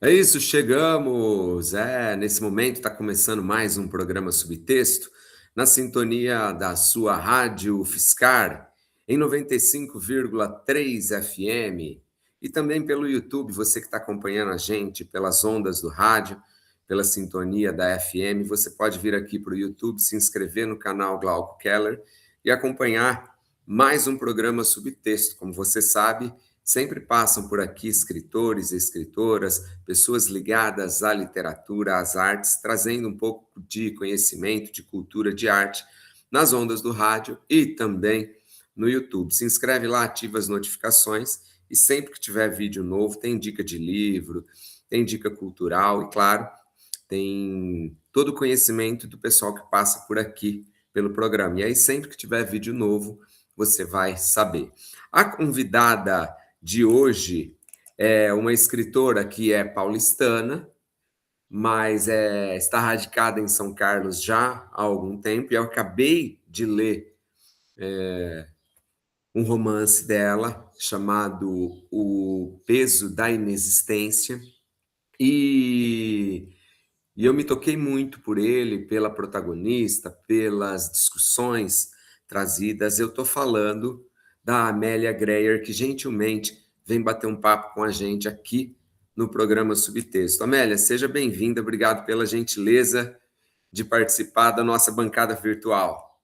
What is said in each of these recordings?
É isso, chegamos. Nesse momento está começando mais um programa Subtexto, na sintonia da sua rádio Fiscar, em 95,3 FM, e também pelo YouTube, você que está acompanhando a gente pelas ondas do rádio, pela sintonia da FM, você pode vir aqui para o YouTube, se inscrever no canal Glauco Keller e acompanhar mais um programa Subtexto. Como você sabe, sempre passam por aqui escritores e escritoras, pessoas ligadas à literatura, às artes, trazendo um pouco de conhecimento, de cultura, de arte nas ondas do rádio e também no YouTube. Se inscreve lá, ativa as notificações e sempre que tiver vídeo novo, tem dica de livro, tem dica cultural e, claro, tem todo o conhecimento do pessoal que passa por aqui pelo programa. E aí, sempre que tiver vídeo novo, você vai saber. A convidada de hoje é uma escritora que é paulistana, mas está radicada em São Carlos já há algum tempo, e eu acabei de ler um romance dela chamado O Peso da Inexistência, e, e eu me toquei muito por ele, pela protagonista, pelas discussões trazidas. Eu estou falando da Amélia Greyer, que gentilmente vem bater um papo com a gente aqui no programa Subtexto. Amélia, seja bem-vinda, obrigado pela gentileza de participar da nossa bancada virtual.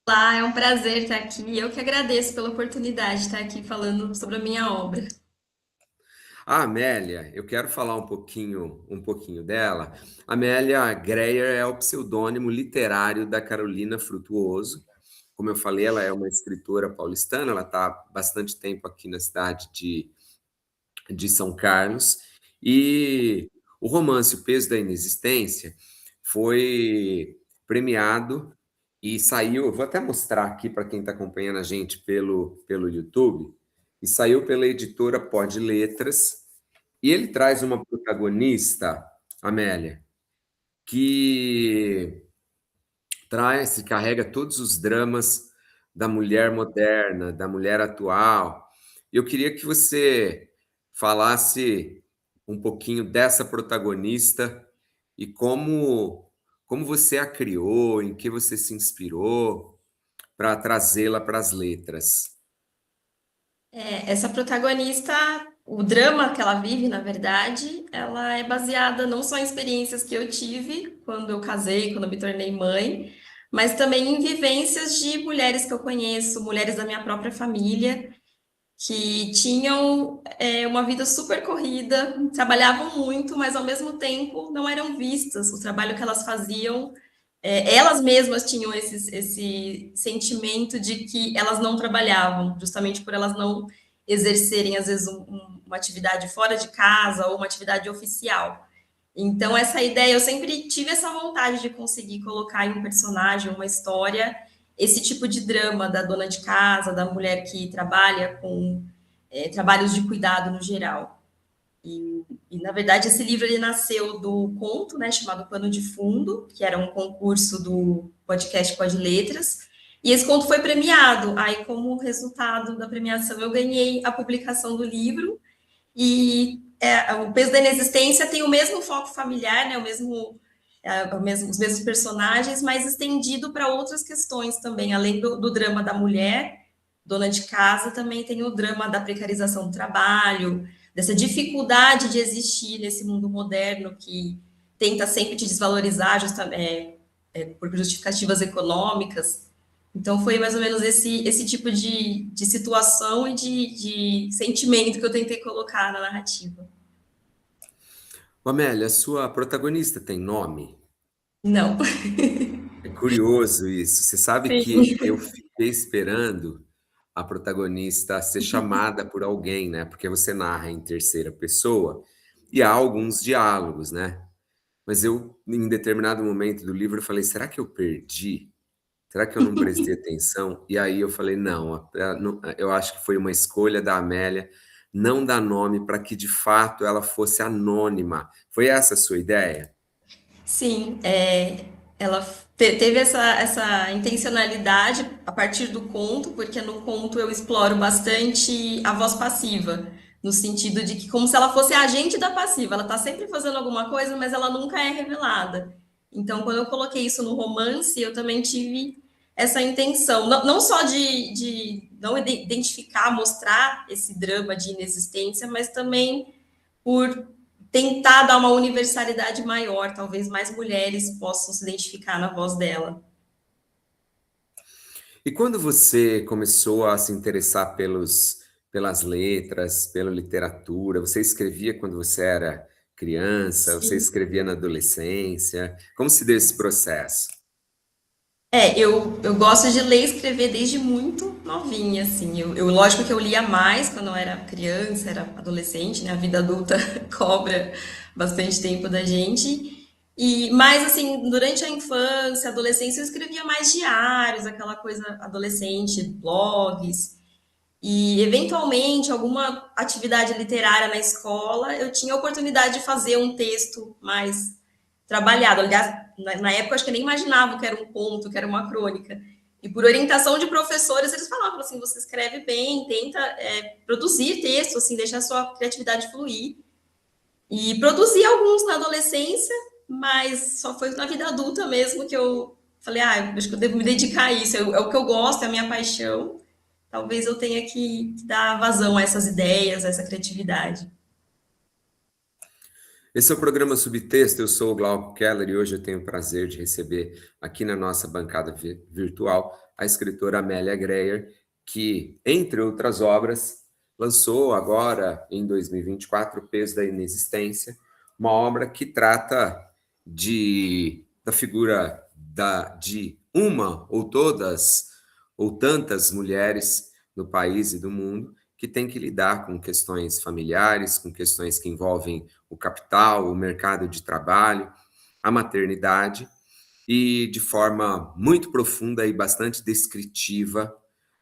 Olá, é um prazer estar aqui. Eu que agradeço pela oportunidade de estar aqui falando sobre a minha obra. A Amélia, eu quero falar um pouquinho dela. Amélia Greyer é o pseudônimo literário da Carolina Frutuoso. Como eu falei, ela é uma escritora paulistana, ela está há bastante tempo aqui na cidade de São Carlos. E o romance O Peso da Inexistência foi premiado e saiu. Eu vou até mostrar aqui para quem está acompanhando a gente pelo YouTube. E saiu pela editora Pod Letras. E ele traz uma protagonista, Amélia, que traz e carrega todos os dramas da mulher moderna, da mulher atual. Eu queria que você falasse um pouquinho dessa protagonista e como você a criou, em que você se inspirou para trazê-la para as letras. Essa protagonista, o drama que ela vive, na verdade, ela é baseada não só em experiências que eu tive quando eu casei, quando eu me tornei mãe, mas também em vivências de mulheres que eu conheço, mulheres da minha própria família, que tinham uma vida super corrida, trabalhavam muito, mas ao mesmo tempo não eram vistas. O trabalho que elas faziam, elas mesmas tinham esse sentimento de que elas não trabalhavam, justamente por elas não exercerem, às vezes, uma atividade fora de casa ou uma atividade oficial. Então, essa ideia, eu sempre tive essa vontade de conseguir colocar em um personagem, uma história, esse tipo de drama da dona de casa, da mulher que trabalha com trabalhos de cuidado no geral. Na verdade, esse livro ele nasceu do conto, né, chamado Pano de Fundo, que era um concurso do podcast Pod Letras, e esse conto foi premiado. Aí, como resultado da premiação, eu ganhei a publicação do livro, e o peso da inexistência tem o mesmo foco familiar, né, os mesmos personagens, mas estendido para outras questões também, além do drama da mulher, dona de casa, também tem o drama da precarização do trabalho, dessa dificuldade de existir nesse mundo moderno que tenta sempre te desvalorizar por justificativas econômicas. Então foi mais ou menos esse tipo de situação e de sentimento que eu tentei colocar na narrativa. Amélia, a sua protagonista tem nome? Não. É curioso isso. Você sabe que Sim. eu fiquei esperando a protagonista ser chamada por alguém, né? Porque você narra em terceira pessoa e há alguns diálogos, né? Mas eu, em determinado momento do livro, eu falei: será que eu perdi? Será que eu não prestei atenção? E aí eu falei: não, eu acho que foi uma escolha da Amélia não dar nome para que de fato ela fosse anônima. Foi essa a sua ideia? Sim, ela teve essa intencionalidade a partir do conto, porque no conto eu exploro bastante a voz passiva. no sentido de que como se ela fosse a agente da passiva, ela está sempre fazendo alguma coisa, mas ela nunca é revelada. Então, quando eu coloquei isso no romance, eu também tive essa intenção, não só de não identificar, mostrar esse drama de inexistência, mas também por tentar dar uma universalidade maior, talvez mais mulheres possam se identificar na voz dela. E quando você começou a se interessar pelas letras, pela literatura, você escrevia quando você era criança, você Sim. escrevia na adolescência? Como se deu esse processo? Eu gosto de ler e escrever desde muito novinha, assim. Lógico que eu lia mais quando eu era criança, era adolescente, né? A vida adulta cobra bastante tempo da gente. Mas, assim, durante a infância, adolescência, eu escrevia mais diários, aquela coisa adolescente, blogs. E, eventualmente, alguma atividade literária na escola, eu tinha a oportunidade de fazer um texto mais trabalhado. Aliás, na época, eu acho que eu nem imaginava que era um conto, que era uma crônica. E por orientação de professores, eles falavam assim: você escreve bem, tenta produzir texto, assim, deixar a sua criatividade fluir. E produzi alguns na adolescência, mas só foi na vida adulta mesmo que eu falei: acho que eu devo me dedicar a isso, é o que eu gosto, é a minha paixão. Talvez eu tenha que dar vazão a essas ideias, a essa criatividade. Esse é o programa Subtexto, eu sou o Glauco Keller e hoje eu tenho o prazer de receber aqui na nossa bancada virtual a escritora Amélia Greyer, que, entre outras obras, lançou agora, em 2024, O Peso da Inexistência, uma obra que trata da figura de uma ou todas ou tantas mulheres no país e do mundo que têm que lidar com questões familiares, com questões que envolvem o capital, o mercado de trabalho, a maternidade, e de forma muito profunda e bastante descritiva,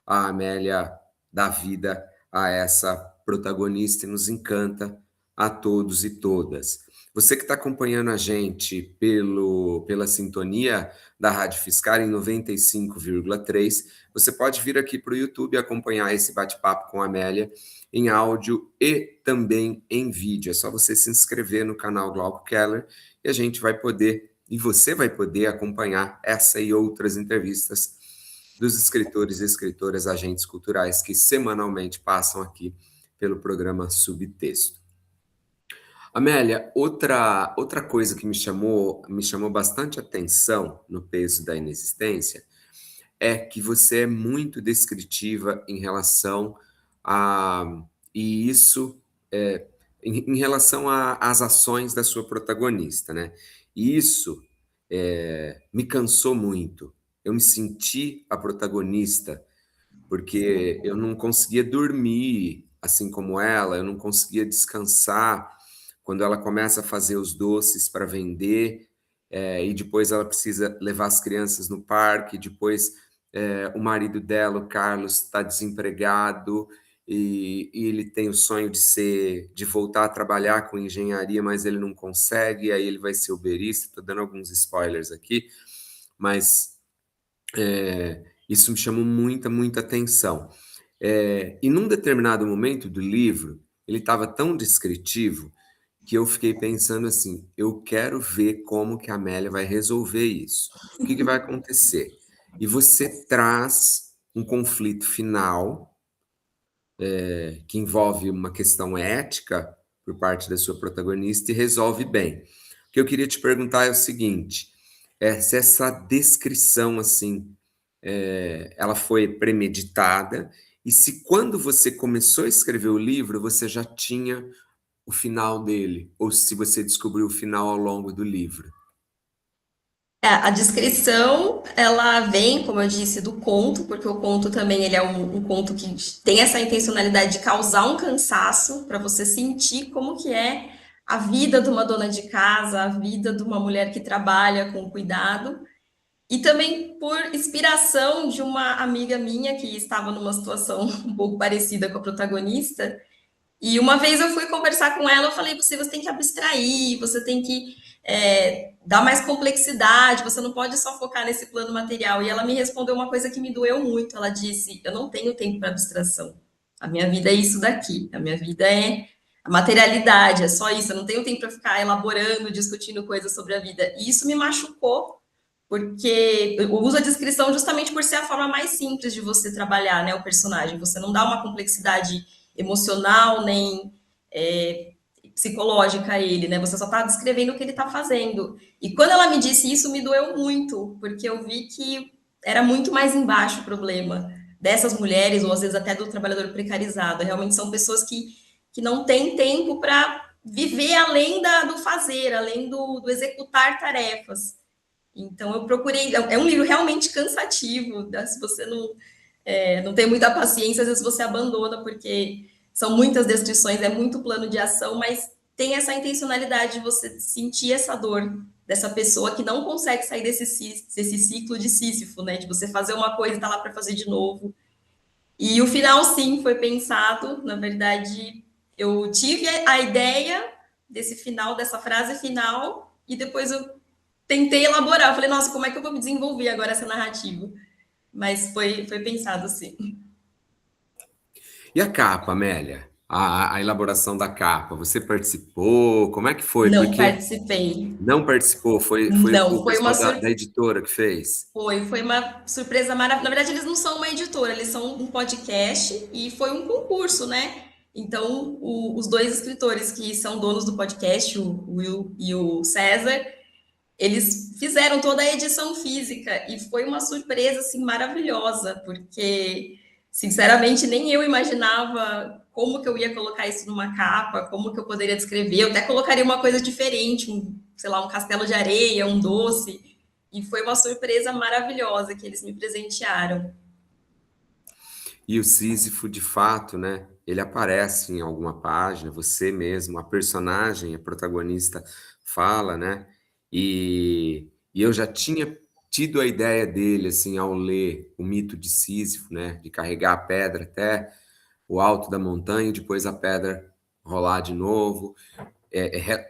a Amélia dá vida a essa protagonista e nos encanta a todos e todas. Você que está acompanhando a gente pela sintonia da Rádio Fiscar em 95,3, você pode vir aqui para o YouTube acompanhar esse bate-papo com a Amélia em áudio e também em vídeo. É só você se inscrever no canal Glauco Keller e a gente vai poder, e você vai poder acompanhar essa e outras entrevistas dos escritores e escritoras, agentes culturais que semanalmente passam aqui pelo programa Subtexto. Amélia, outra coisa que me chamou bastante atenção no Peso da Inexistência é que você é muito descritiva em relação a e isso em relação às ações da sua protagonista, né? E isso me cansou muito. Eu me senti a protagonista porque eu não conseguia dormir assim como ela, eu não conseguia descansar quando ela começa a fazer os doces para vender, e depois ela precisa levar as crianças no parque, depois o marido dela, o Carlos, está desempregado e ele tem o sonho de voltar a trabalhar com engenharia, mas ele não consegue, aí ele vai ser uberista, estou dando alguns spoilers aqui, mas isso me chamou muita atenção. E num determinado momento do livro, ele estava tão descritivo que eu fiquei pensando assim, eu quero ver como que a Amélia vai resolver isso. O que vai acontecer? E você traz um conflito final, que envolve uma questão ética por parte da sua protagonista e resolve bem. O que eu queria te perguntar é o seguinte, se essa descrição assim ela foi premeditada, e se quando você começou a escrever o livro, você já tinha o final dele, ou se você descobriu o final ao longo do livro. A descrição, ela vem, como eu disse, do conto, porque o conto também ele é um conto que tem essa intencionalidade de causar um cansaço, para você sentir como que é a vida de uma dona de casa, a vida de uma mulher que trabalha com cuidado. E também por inspiração de uma amiga minha que estava numa situação um pouco parecida com a protagonista. E uma vez eu fui conversar com ela, eu falei, você tem que abstrair, você tem que dar mais complexidade, você não pode só focar nesse plano material. E ela me respondeu uma coisa que me doeu muito. Ela disse, eu não tenho tempo para abstração. A minha vida é isso daqui, a minha vida é a materialidade, é só isso, eu não tenho tempo para ficar elaborando, discutindo coisas sobre a vida. E isso me machucou, porque eu uso a descrição justamente por ser a forma mais simples de você trabalhar, né, o personagem. Você não dá uma complexidade emocional nem psicológica a ele, né? Você só está descrevendo o que ele está fazendo. E quando ela me disse isso, me doeu muito, porque eu vi que era muito mais embaixo o problema dessas mulheres, ou às vezes até do trabalhador precarizado. Realmente são pessoas que não têm tempo para viver além do fazer, além do executar tarefas. Então eu procurei. É um livro realmente cansativo, né? Se você não tem muita paciência, às vezes você abandona, porque são muitas descrições, é muito plano de ação, mas tem essa intencionalidade de você sentir essa dor dessa pessoa que não consegue sair desse ciclo de Sísifo, né? De você fazer uma coisa e tá lá para fazer de novo. E o final, sim, foi pensado. Na verdade, eu tive a ideia desse final, dessa frase final, e depois eu tentei elaborar. Eu falei, nossa, como é que eu vou me desenvolver agora essa narrativa? Mas foi pensado assim. E a capa, Amélia? A elaboração da capa, você participou? Como é que foi? Não Porque participei. não participou, foi Não, o pessoal da editora que fez? foi uma surpresa maravilhosa. Na verdade, eles não são uma editora, eles são um podcast e foi um concurso, né? Então, os dois escritores que são donos do podcast, o Will e o César, eles fizeram toda a edição física e foi uma surpresa assim maravilhosa, porque sinceramente nem eu imaginava como que eu ia colocar isso numa capa, como que eu poderia descrever. Eu até colocaria uma coisa diferente, sei lá, um castelo de areia, um doce. E foi uma surpresa maravilhosa que eles me presentearam. E o Sísifo, de fato, né? Ele aparece em alguma página, você mesmo, a personagem, a protagonista fala, né? E eu já tinha tido a ideia dele, assim, ao ler o mito de Sísifo, né? De carregar a pedra até o alto da montanha e depois a pedra rolar de novo,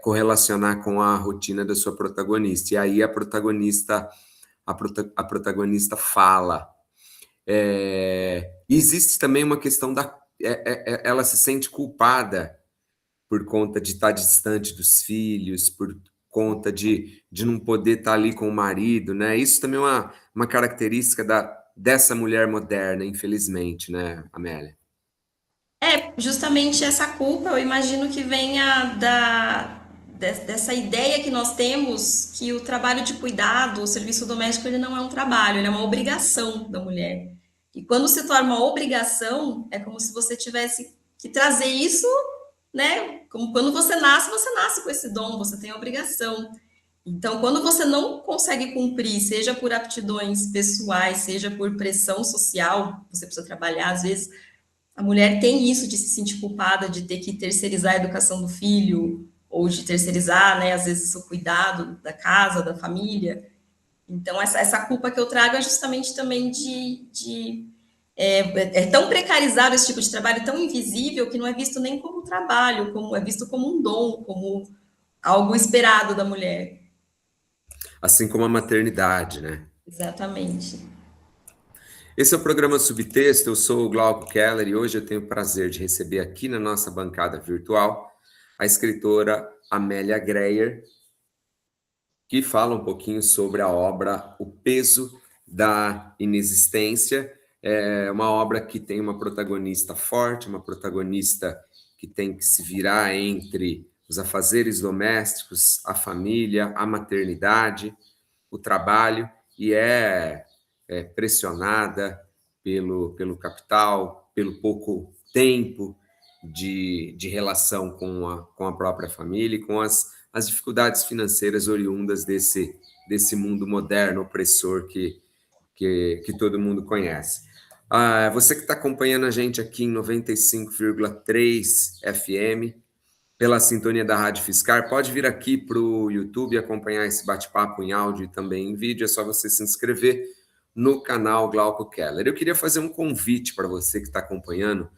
correlacionar com a rotina da sua protagonista. E aí a protagonista fala. Existe também uma questão ela se sente culpada por conta de estar distante dos filhos, por conta de não poder estar ali com o marido, né? Isso também é uma característica dessa mulher moderna, infelizmente, né, Amélia? É, justamente essa culpa, eu imagino que venha dessa ideia que nós temos que o trabalho de cuidado, o serviço doméstico, ele não é um trabalho, ele é uma obrigação da mulher. E quando se torna uma obrigação, é como se você tivesse que trazer isso, né? Como quando você nasce com esse dom, você tem a obrigação. Então, quando você não consegue cumprir, seja por aptidões pessoais, seja por pressão social, você precisa trabalhar, às vezes a mulher tem isso de se sentir culpada de ter que terceirizar a educação do filho, ou de terceirizar, né, às vezes, o cuidado da casa, da família. Então, essa culpa que eu trago é justamente também é tão precarizado esse tipo de trabalho, tão invisível, que não é visto nem como trabalho, como é visto como um dom, como algo esperado da mulher. Assim como a maternidade, né? Exatamente. Esse é o programa Subtexto, eu sou o Glauco Keller e hoje eu tenho o prazer de receber aqui na nossa bancada virtual a escritora Amélia Greyer, que fala um pouquinho sobre a obra O Peso da Inexistência. É uma obra que tem uma protagonista forte, uma protagonista que tem que se virar entre os afazeres domésticos, a família, a maternidade, o trabalho, e é pressionada pelo capital, pelo pouco tempo de relação com a própria família e com as dificuldades financeiras oriundas desse mundo moderno, opressor que todo mundo conhece. Você que está acompanhando a gente aqui em 95,3 FM, pela sintonia da Rádio Fiscar, pode vir aqui para o YouTube acompanhar esse bate-papo em áudio e também em vídeo. É só você se inscrever no canal Glauco Keller. Eu queria fazer um convite para você que está acompanhando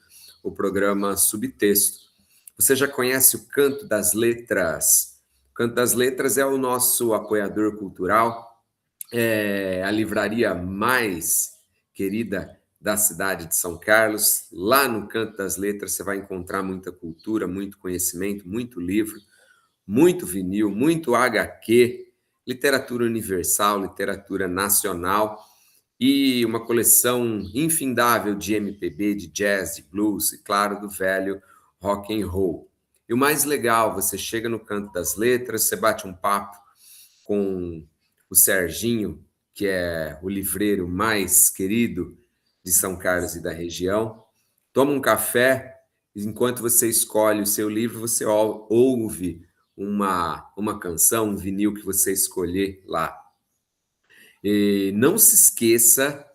o programa Subtexto. Você já conhece o Canto das Letras? O Canto das Letras é o nosso apoiador cultural, é a livraria mais querida da cidade de São Carlos. Lá no Canto das Letras você vai encontrar muita cultura, muito conhecimento, muito livro, muito vinil, muito HQ, literatura universal, literatura nacional e uma coleção infindável de MPB, de jazz, de blues e, claro, do velho rock and roll. E o mais legal, você chega no Canto das Letras, você bate um papo com o Serginho, que é o livreiro mais querido de São Carlos e da região, toma um café, enquanto você escolhe o seu livro, você ouve uma canção, um vinil que você escolher lá. E não se esqueça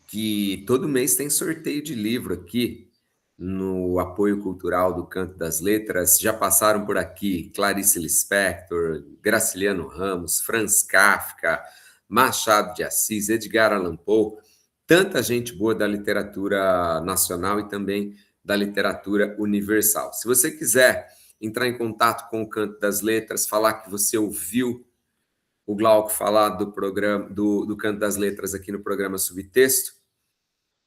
que todo mês tem sorteio de livro aqui no apoio cultural do Canto das Letras. Já passaram por aqui Clarice Lispector, Graciliano Ramos, Franz Kafka, Machado de Assis, Edgar Allan Poe, tanta gente boa da literatura nacional e também da literatura universal. Se você quiser entrar em contato com o Canto das Letras, falar que você ouviu o Glauco falar do programa do Canto das Letras aqui no programa Subtexto,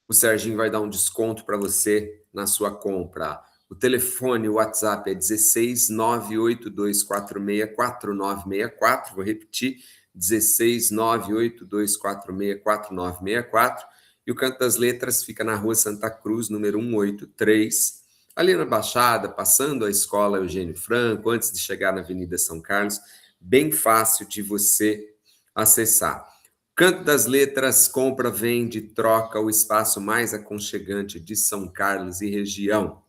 o Serginho vai dar um desconto para você na sua compra. O telefone, o WhatsApp é 16 98246 4964. Vou repetir, 16 98246 4964. E o Canto das Letras fica na Rua Santa Cruz, número 183, ali na Baixada, passando a Escola Eugênio Franco, antes de chegar na Avenida São Carlos, bem fácil de você acessar. Canto das Letras, compra, vende, troca, o espaço mais aconchegante de São Carlos e região.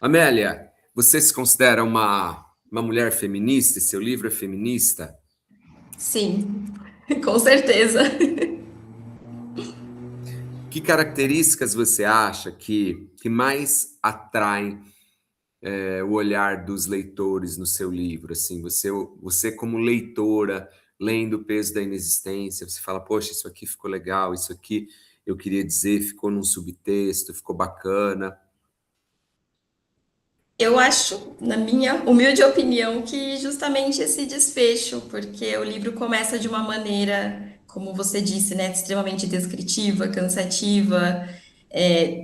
Amélia, você se considera uma mulher feminista? Seu livro é feminista? Sim, com certeza. Que características você acha que mais atraem o olhar dos leitores no seu livro? Assim, você como leitora, lendo O Peso da Inexistência, você fala, poxa, isso aqui ficou legal, isso aqui eu queria dizer, ficou num subtexto, ficou bacana. Eu acho, na minha humilde opinião, que justamente esse desfecho, porque o livro começa de uma maneira, como você disse, né, extremamente descritiva, cansativa,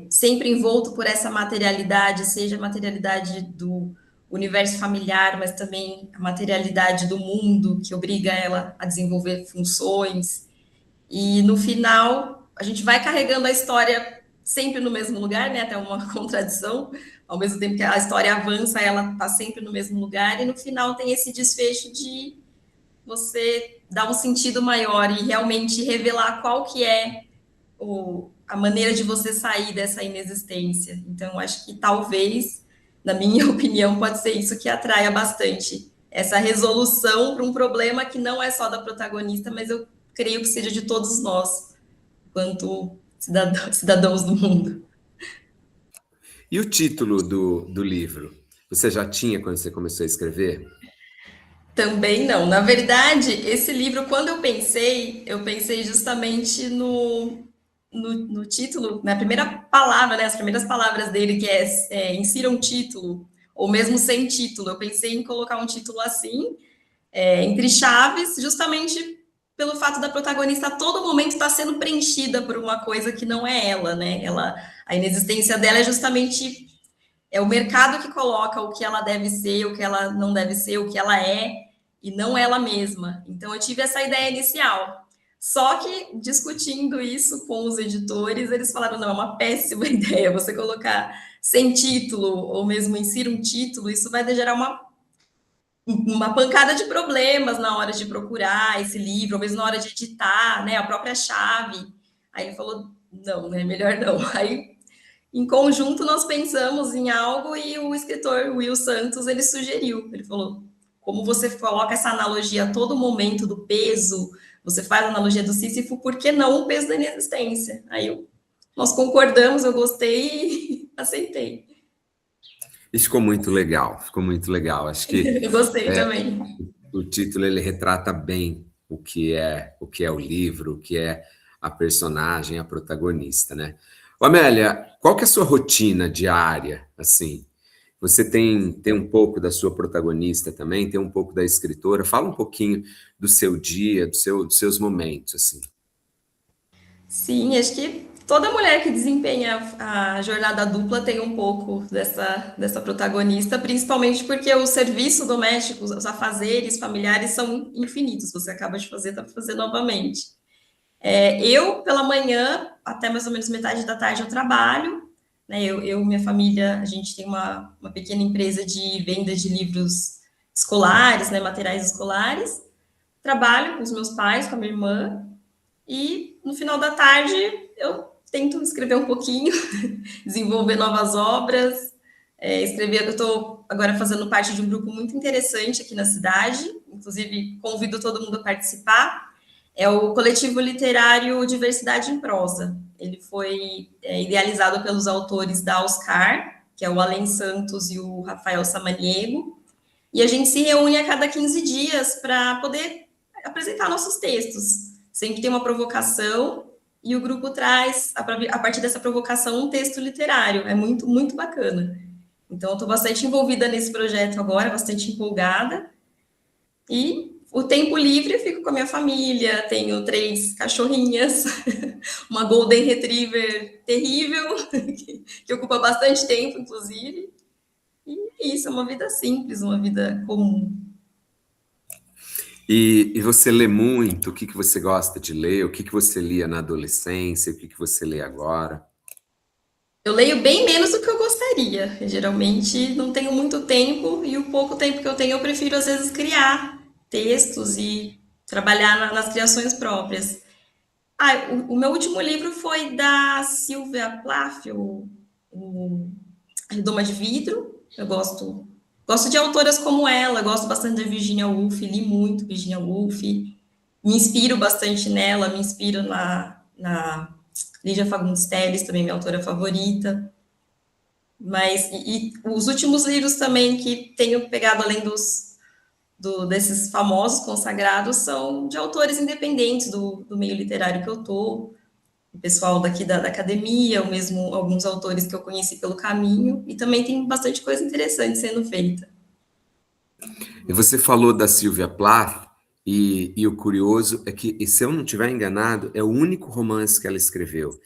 sempre envolto por essa materialidade, seja a materialidade do universo familiar, mas também a materialidade do mundo, que obriga ela a desenvolver funções. E no final, a gente vai carregando a história sempre no mesmo lugar, né? Até uma contradição. Ao mesmo tempo que a história avança, ela está sempre no mesmo lugar. E no final tem esse desfecho de você dar um sentido maior e realmente revelar qual que é a maneira de você sair dessa inexistência. Então, acho que talvez, na minha opinião, pode ser isso que atraia bastante essa resolução para um problema que não é só da protagonista, mas eu creio que seja de todos nós, quanto cidadãos do mundo. E o título do livro? Você já tinha quando você começou a escrever? Também não. Na verdade, esse livro, quando eu pensei justamente no título, na primeira palavra, né, as primeiras palavras dele, que insira um título, ou mesmo sem título. Eu pensei em colocar um título assim, entre chaves, justamente pelo fato da protagonista a todo momento estar sendo preenchida por uma coisa que não é ela, né? A inexistência dela é justamente o mercado que coloca o que ela deve ser, o que ela não deve ser, o que ela é, e não ela mesma. Então eu tive essa ideia inicial. Só que discutindo isso com os editores, eles falaram: não, é uma péssima ideia você colocar sem título, ou mesmo insira um título, isso vai gerar uma pancada de problemas na hora de procurar esse livro, ou mesmo na hora de editar, né, a própria chave. Aí ele falou, não, né, melhor não. Aí, em conjunto, nós pensamos em algo e o escritor Will Santos, ele sugeriu, ele falou, como você coloca essa analogia a todo momento do peso, você faz a analogia do Sísifo, por que não o peso da inexistência? Aí nós concordamos, eu gostei e aceitei. E ficou muito legal, ficou muito legal. Acho que eu gostei também. O título ele retrata bem o que é o livro, o que é a personagem, a protagonista, né? Ô, Amélia, qual que é a sua rotina diária, assim? Você tem um pouco da sua protagonista também, tem um pouco da escritora. Fala um pouquinho do seu dia, dos seus momentos, assim. Sim, acho que toda mulher que desempenha a jornada dupla tem um pouco dessa protagonista, principalmente porque o serviço doméstico, os afazeres familiares são infinitos. Você acaba de fazer, tá para fazer novamente. Eu, pela manhã, até mais ou menos metade da tarde, eu trabalho. Né? Minha família, a gente tem uma pequena empresa de venda de livros escolares, né? Materiais escolares. Trabalho com os meus pais, com a minha irmã. E no final da tarde, eu tento escrever um pouquinho, desenvolver novas obras. Escrever, eu estou agora fazendo parte de um grupo muito interessante aqui na cidade. Inclusive, convido todo mundo a participar. É o coletivo literário Diversidade em Prosa. Ele foi idealizado pelos autores da Oscar, que é o Allen Santos e o Rafael Samaniego, e a gente se reúne a cada 15 dias para poder apresentar nossos textos. Sempre tem uma provocação e o grupo traz, a partir dessa provocação, um texto literário. É muito, muito bacana. Então, eu estou bastante envolvida nesse projeto agora, bastante empolgada. E o tempo livre eu fico com a minha família, tenho 3 cachorrinhas, uma Golden Retriever terrível, que ocupa bastante tempo, inclusive. E isso é uma vida simples, uma vida comum. E você lê muito? O que você gosta de ler? O que você lia na adolescência? O que você lê agora? Eu leio bem menos do que eu gostaria. Eu, geralmente não tenho muito tempo e o pouco tempo que eu tenho eu prefiro às vezes criar textos e trabalhar nas criações próprias. O meu último livro foi da Sylvia Plath, o A Redoma de Vidro. Eu gosto de autoras como ela, gosto bastante da Virginia Woolf, li muito Virginia Woolf, me inspiro bastante nela, me inspiro na Lígia Fagundes Telles, também minha autora favorita. Mas os últimos livros também que tenho pegado, além desses famosos consagrados, são de autores independentes do meio literário que eu estou, o pessoal daqui da academia, ou mesmo alguns autores que eu conheci pelo caminho, e também tem bastante coisa interessante sendo feita. E você falou da Sylvia Plath, e o curioso é que, e se eu não estiver enganado, é o único romance que ela escreveu,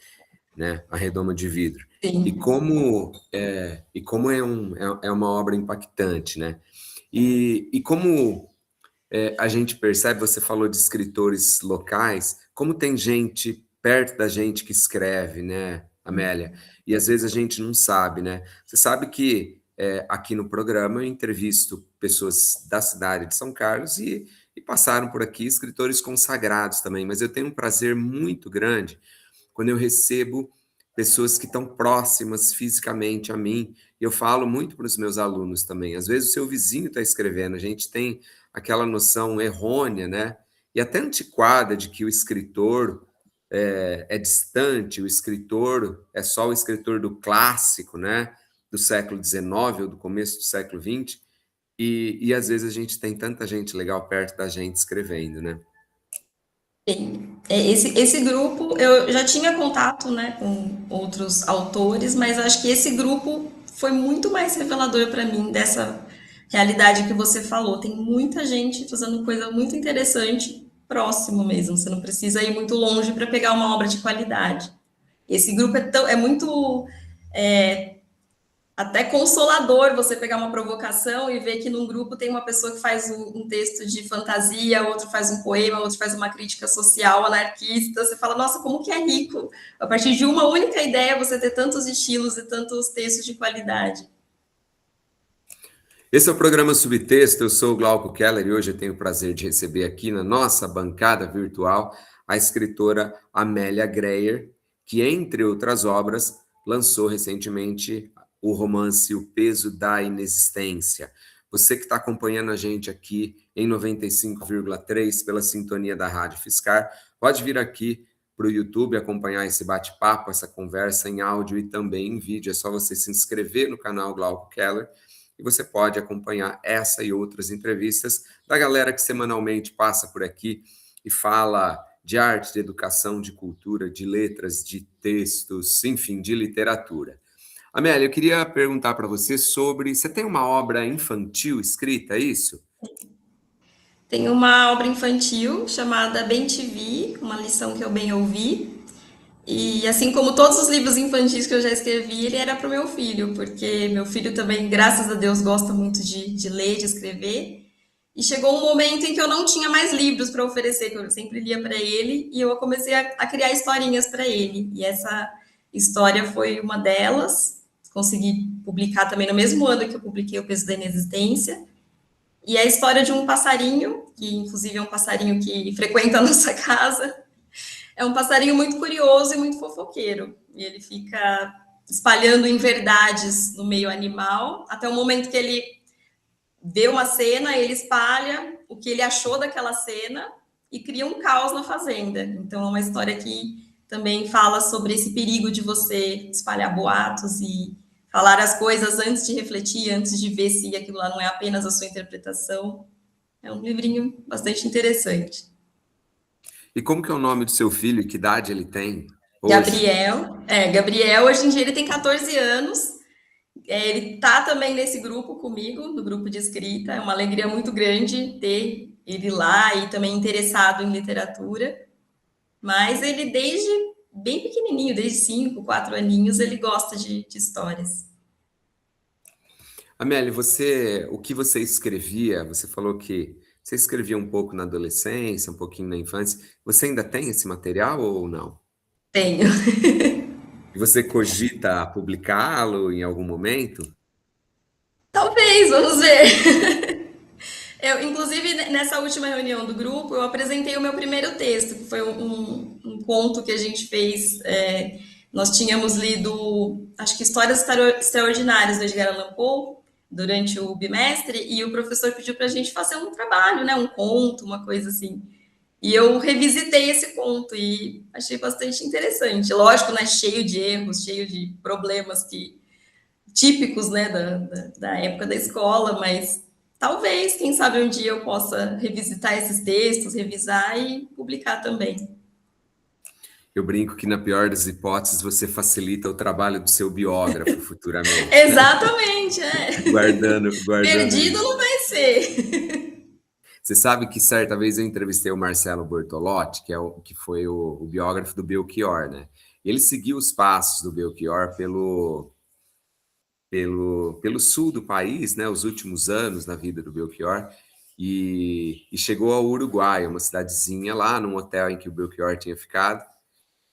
né? A Redoma de Vidro. E Sim. como é uma obra impactante, né? E como a gente percebe, você falou de escritores locais, como tem gente perto da gente que escreve, né, Amélia? E às vezes a gente não sabe, né? Você sabe que aqui no programa eu entrevisto pessoas da cidade de São Carlos e passaram por aqui escritores consagrados também, mas eu tenho um prazer muito grande quando eu recebo pessoas que estão próximas fisicamente a mim, e eu falo muito para os meus alunos também. Às vezes o seu vizinho está escrevendo, a gente tem aquela noção errônea, né? E até antiquada de que o escritor é distante, o escritor é só o escritor do clássico, né? Do século XIX ou do começo do século XX, e às vezes a gente tem tanta gente legal perto da gente escrevendo, né? Esse grupo, eu já tinha contato, né, com outros autores, mas acho que esse grupo foi muito mais revelador para mim dessa realidade que você falou. Tem muita gente fazendo coisa muito interessante próximo mesmo. Você não precisa ir muito longe para pegar uma obra de qualidade. Esse grupo é muito até consolador você pegar uma provocação e ver que num grupo tem uma pessoa que faz um texto de fantasia, outro faz um poema, outro faz uma crítica social anarquista. Você fala, nossa, como que é rico. A partir de uma única ideia, você ter tantos estilos e tantos textos de qualidade. Esse é o programa Subtexto, eu sou o Glauco Keller e hoje eu tenho o prazer de receber aqui na nossa bancada virtual a escritora Amélia Greyer, que, entre outras obras, lançou recentemente o romance O Peso da Inexistência. Você que está acompanhando a gente aqui em 95,3 pela sintonia da Rádio Fiscar, pode vir aqui para o YouTube acompanhar esse bate-papo, essa conversa em áudio e também em vídeo. É só você se inscrever no canal Glauco Keller e você pode acompanhar essa e outras entrevistas da galera que semanalmente passa por aqui e fala de arte, de educação, de cultura, de letras, de textos, enfim, de literatura. Amélia, eu queria perguntar para você sobre... Você tem uma obra infantil escrita, é isso? Tem uma obra infantil chamada Bem Te Vi, uma lição que eu bem ouvi. E assim como todos os livros infantis que eu já escrevi, ele era para o meu filho, porque meu filho também, graças a Deus, gosta muito de ler, de escrever. E chegou um momento em que eu não tinha mais livros para oferecer, que eu sempre lia para ele, e eu comecei a criar historinhas para ele. E essa história foi uma delas. Consegui publicar também no mesmo ano que eu publiquei O Peso da Inexistência. E é a história de um passarinho, que inclusive é um passarinho que frequenta a nossa casa. É um passarinho muito curioso e muito fofoqueiro. E ele fica espalhando inverdades no meio animal, até o momento que ele vê uma cena, ele espalha o que ele achou daquela cena e cria um caos na fazenda. Então é uma história que também fala sobre esse perigo de você espalhar boatos e falar as coisas antes de refletir, antes de ver se aquilo lá não é apenas a sua interpretação. É um livrinho bastante interessante. E como que é o nome do seu filho e que idade ele tem hoje? Gabriel, hoje em dia ele tem 14 anos. Ele tá também nesse grupo comigo, no grupo de escrita. É uma alegria muito grande ter ele lá e também interessado em literatura. Mas ele, desde bem pequenininho, desde 5, 4 aninhos, ele gosta de histórias. Amélia, o que você escrevia? Você falou que você escrevia um pouco na adolescência, um pouquinho na infância. Você ainda tem esse material ou não? Tenho. E você cogita publicá-lo em algum momento? Talvez, vamos ver. Inclusive, nessa última reunião do grupo, eu apresentei o meu primeiro texto, que foi um conto que a gente fez. Nós tínhamos lido, acho que Histórias Extraordinárias do Edgar Allan Poe durante o bimestre, e o professor pediu para a gente fazer um trabalho, né, um conto, uma coisa assim. E eu revisitei esse conto e achei bastante interessante. Lógico, né, cheio de erros, cheio de problemas que típicos, né, da época da escola, mas talvez, quem sabe um dia eu possa revisitar esses textos, revisar e publicar também. Eu brinco que, na pior das hipóteses, você facilita o trabalho do seu biógrafo futuramente, né? Exatamente, Guardando perdido isso. não vai ser. Você sabe que certa vez eu entrevistei o Marcelo Bortolotti, que foi o biógrafo do Belchior, né? E ele seguiu os passos do Belchior pelo sul do país, né? Os últimos anos na vida do Belchior, e chegou ao Uruguai, uma cidadezinha lá, num hotel em que o Belchior tinha ficado,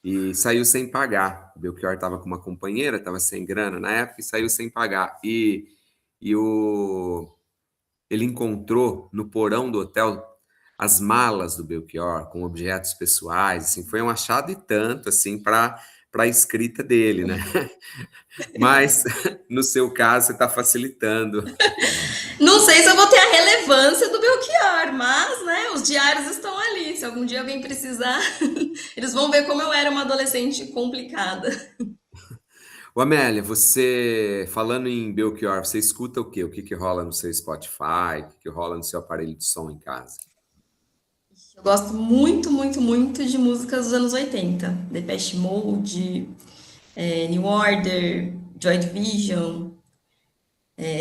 e saiu sem pagar. O Belchior estava com uma companheira, estava sem grana na época, e saiu sem pagar. Ele encontrou no porão do hotel as malas do Belchior com objetos pessoais, assim, foi um achado e tanto, assim, para a escrita dele, né? Mas, no seu caso, você está facilitando. Não sei se eu vou ter a relevância do Belchior, mas, né, os diários estão ali. Se algum dia alguém precisar, eles vão ver como eu era uma adolescente complicada. Ô, Amélia, você, falando em Belchior, você escuta o quê? O que que rola no seu Spotify? O que que rola no seu aparelho de som em casa? Eu gosto muito, muito, muito de músicas dos anos 80. Depeche Mode, New Order, Joy Division,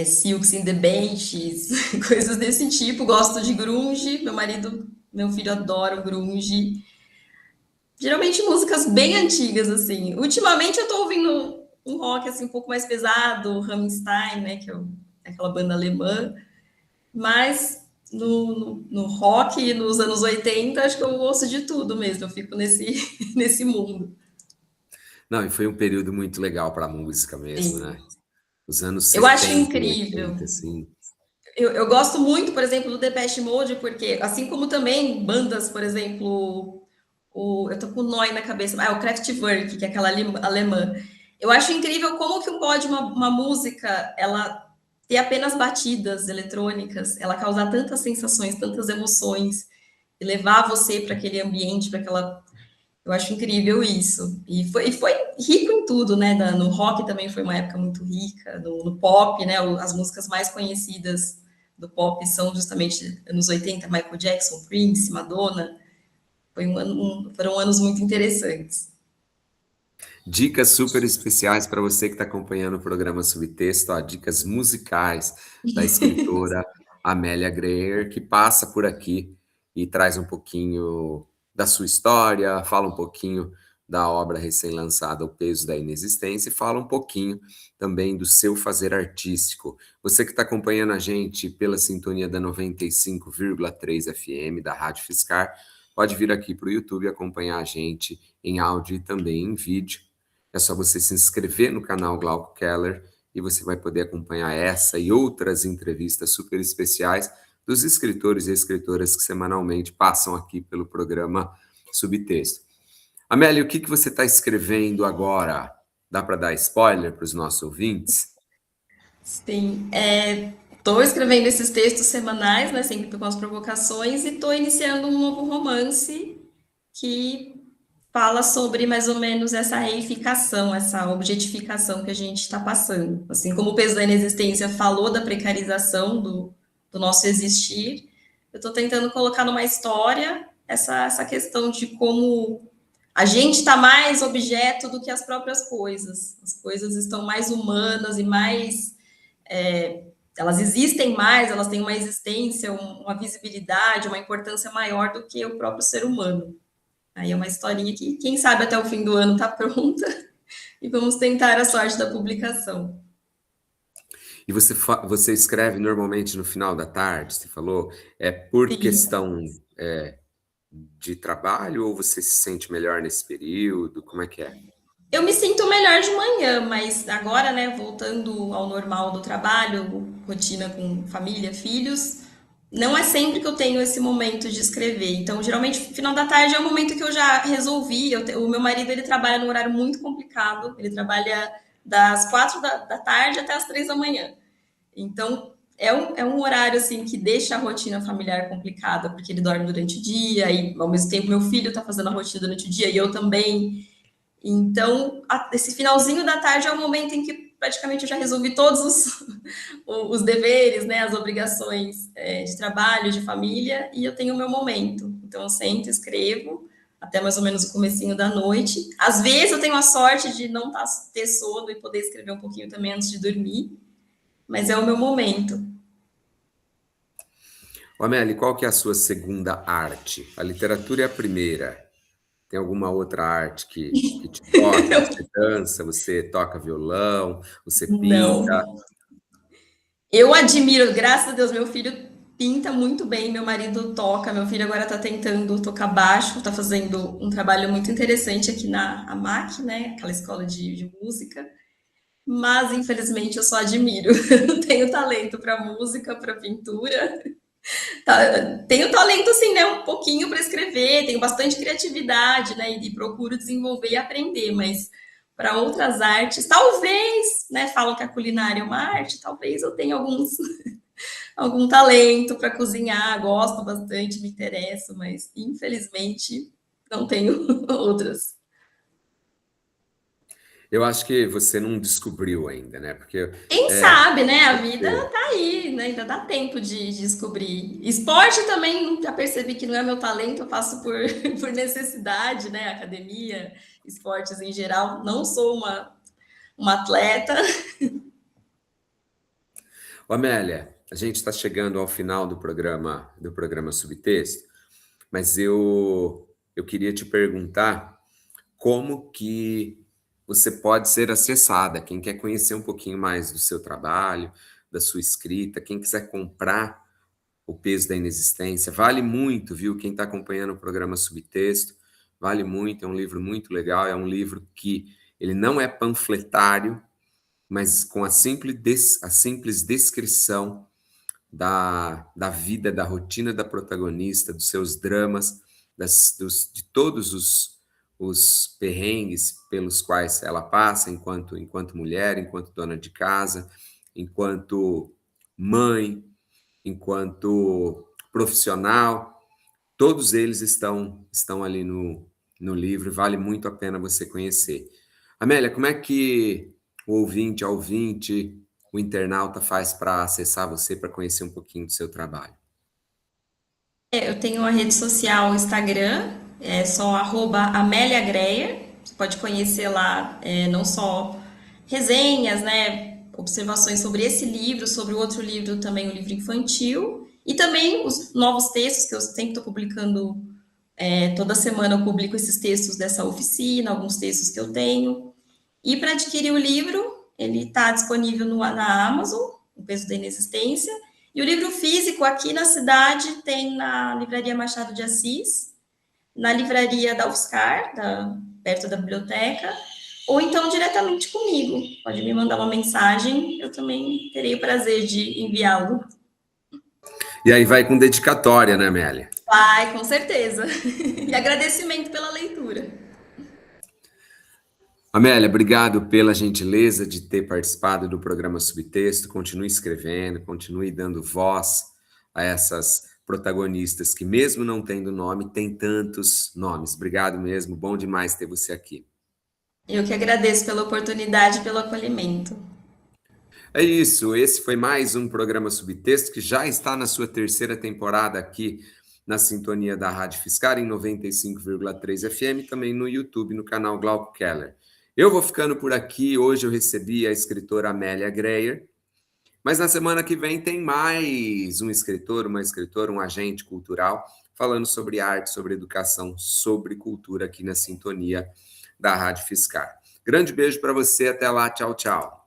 Silks and the Benchies, coisas desse tipo. Gosto de grunge, meu filho adora o grunge. Geralmente músicas bem antigas, assim. Ultimamente eu tô ouvindo um rock assim, um pouco mais pesado, Rammstein, né, que é aquela banda alemã. Mas no rock e nos anos 80, acho que eu ouço de tudo mesmo. Eu fico nesse mundo. Não, e foi um período muito legal para a música mesmo, Sim. né? Os anos Eu acho 70 e incrível. 80, assim. Eu gosto muito, por exemplo, do Depeche Mode, porque, assim como também bandas, por exemplo, eu tô com o Neu na cabeça, o Kraftwerk, que é aquela alemã. Eu acho incrível como que pode uma música, ela ter apenas batidas eletrônicas, ela causar tantas sensações, tantas emoções, e levar você para aquele ambiente, para aquela. Eu acho incrível isso. E foi rico em tudo, né? No rock também foi uma época muito rica, no pop, né? As músicas mais conhecidas do pop são justamente anos 80, Michael Jackson, Prince, Madonna. Foram anos muito interessantes. Dicas super especiais para você que está acompanhando o programa Subtexto, ó, dicas musicais da escritora Amélia Greer, que passa por aqui e traz um pouquinho da sua história, fala um pouquinho da obra recém-lançada O Peso da Inexistência, e fala um pouquinho também do seu fazer artístico. Você que está acompanhando a gente pela sintonia da 95,3 FM da Rádio Fiscar, pode vir aqui para o YouTube e acompanhar a gente em áudio e também em vídeo. É só você se inscrever no canal Glauco Keller e você vai poder acompanhar essa e outras entrevistas super especiais dos escritores e escritoras que semanalmente passam aqui pelo programa Subtexto. Amélia, o que você está escrevendo agora? Dá para dar spoiler para os nossos ouvintes? Sim, estou escrevendo esses textos semanais, né, sempre com as provocações, e estou iniciando um novo romance que fala sobre mais ou menos essa reificação, essa objetificação que a gente está passando. Assim como o Peso da Inexistência falou da precarização do nosso existir, eu estou tentando colocar numa história essa questão de como a gente está mais objeto do que as próprias coisas. As coisas estão mais humanas e mais... elas existem mais, elas têm uma existência, uma visibilidade, uma importância maior do que o próprio ser humano. Aí é uma historinha que, quem sabe, até o fim do ano está pronta e vamos tentar a sorte da publicação. E você escreve normalmente no final da tarde, você falou? É por Sim. questão de trabalho ou você se sente melhor nesse período? Como é que é? Eu me sinto melhor de manhã, mas agora, né, voltando ao normal do trabalho, rotina com família, filhos, não é sempre que eu tenho esse momento de escrever. Então, geralmente, final da tarde é o momento que eu já resolvi. O meu marido, ele trabalha num horário muito complicado. Ele trabalha das 4 da tarde até as 3 da manhã. Então, é um horário, assim, que deixa a rotina familiar complicada, porque ele dorme durante o dia e, ao mesmo tempo, meu filho está fazendo a rotina durante o dia e eu também. Então, esse finalzinho da tarde é o momento em que praticamente eu já resolvi todos os deveres, né, as obrigações de trabalho, de família, e eu tenho o meu momento. Então, eu sento, escrevo, até mais ou menos o comecinho da noite. Às vezes, eu tenho a sorte de não ter sono e poder escrever um pouquinho também antes de dormir, mas é o meu momento. Amélia, qual que é a sua segunda arte? A literatura é a primeira. Tem alguma outra arte que te toca? Você dança, você toca violão, você Não. pinta? Eu admiro, graças a Deus, meu filho pinta muito bem, meu marido toca, meu filho agora está tentando tocar baixo, está fazendo um trabalho muito interessante aqui na AMAC, né, aquela escola de música, mas infelizmente eu só admiro, eu não tenho talento para música, para pintura, tenho talento assim, né, um pouquinho para escrever, tenho bastante criatividade, né, e procuro desenvolver e aprender, mas para outras artes, talvez, né, falam que a culinária é uma arte, talvez eu tenha algum talento para cozinhar, gosto bastante, me interesso, mas infelizmente não tenho outras. Eu acho que você não descobriu ainda, né? Porque Quem sabe, né? A vida tá aí, né? Ainda dá tempo de descobrir. Esporte também já percebi que não é meu talento, eu faço por necessidade, né? Academia, esportes em geral. Não sou uma atleta. Amélia, a gente está chegando ao final do programa Subtexto, mas eu queria te perguntar como que você pode ser acessada. Quem quer conhecer um pouquinho mais do seu trabalho, da sua escrita, quem quiser comprar O Peso da Inexistência, vale muito, viu? Quem está acompanhando o programa Subtexto, vale muito, é um livro muito legal, é um livro que ele não é panfletário, mas com a simples descrição da vida, da rotina da protagonista, dos seus dramas, de todos os perrengues pelos quais ela passa enquanto mulher, enquanto dona de casa, enquanto mãe, enquanto profissional. Todos eles estão ali no livro, vale muito a pena você conhecer. Amélia, como é que o ouvinte, o internauta faz para acessar você, para conhecer um pouquinho do seu trabalho? Eu tenho uma rede social, o Instagram, é só @Amélia Greyer. Você pode conhecer lá não só resenhas, né, observações sobre esse livro, sobre o outro livro também, o livro infantil, e também os novos textos que eu sempre estou publicando Toda semana eu publico esses textos dessa oficina, alguns textos que eu tenho. E para adquirir o livro, ele está disponível na Amazon, O Peso da Inexistência. E o livro físico aqui na cidade tem na Livraria Machado de Assis, na livraria da UFSCar, perto da biblioteca, ou então diretamente comigo. Pode me mandar uma mensagem, eu também terei o prazer de enviá-lo. E aí vai com dedicatória, né, Amélia? Vai, com certeza. E agradecimento pela leitura. Amélia, obrigado pela gentileza de ter participado do programa Subtexto. Continue escrevendo, continue dando voz a essas protagonistas que, mesmo não tendo nome, têm tantos nomes. Obrigado mesmo, bom demais ter você aqui. Eu que agradeço pela oportunidade e pelo acolhimento. É isso, esse foi mais um programa Subtexto que já está na sua terceira temporada aqui na sintonia da Rádio Fiscar em 95,3 FM, também no YouTube, no canal Glauco Keller. Eu vou ficando por aqui, hoje eu recebi a escritora Amélia Greyer, mas na semana que vem tem mais um escritor, uma escritora, um agente cultural, falando sobre arte, sobre educação, sobre cultura aqui na sintonia da Rádio Fiscar. Grande beijo para você, até lá, tchau, tchau.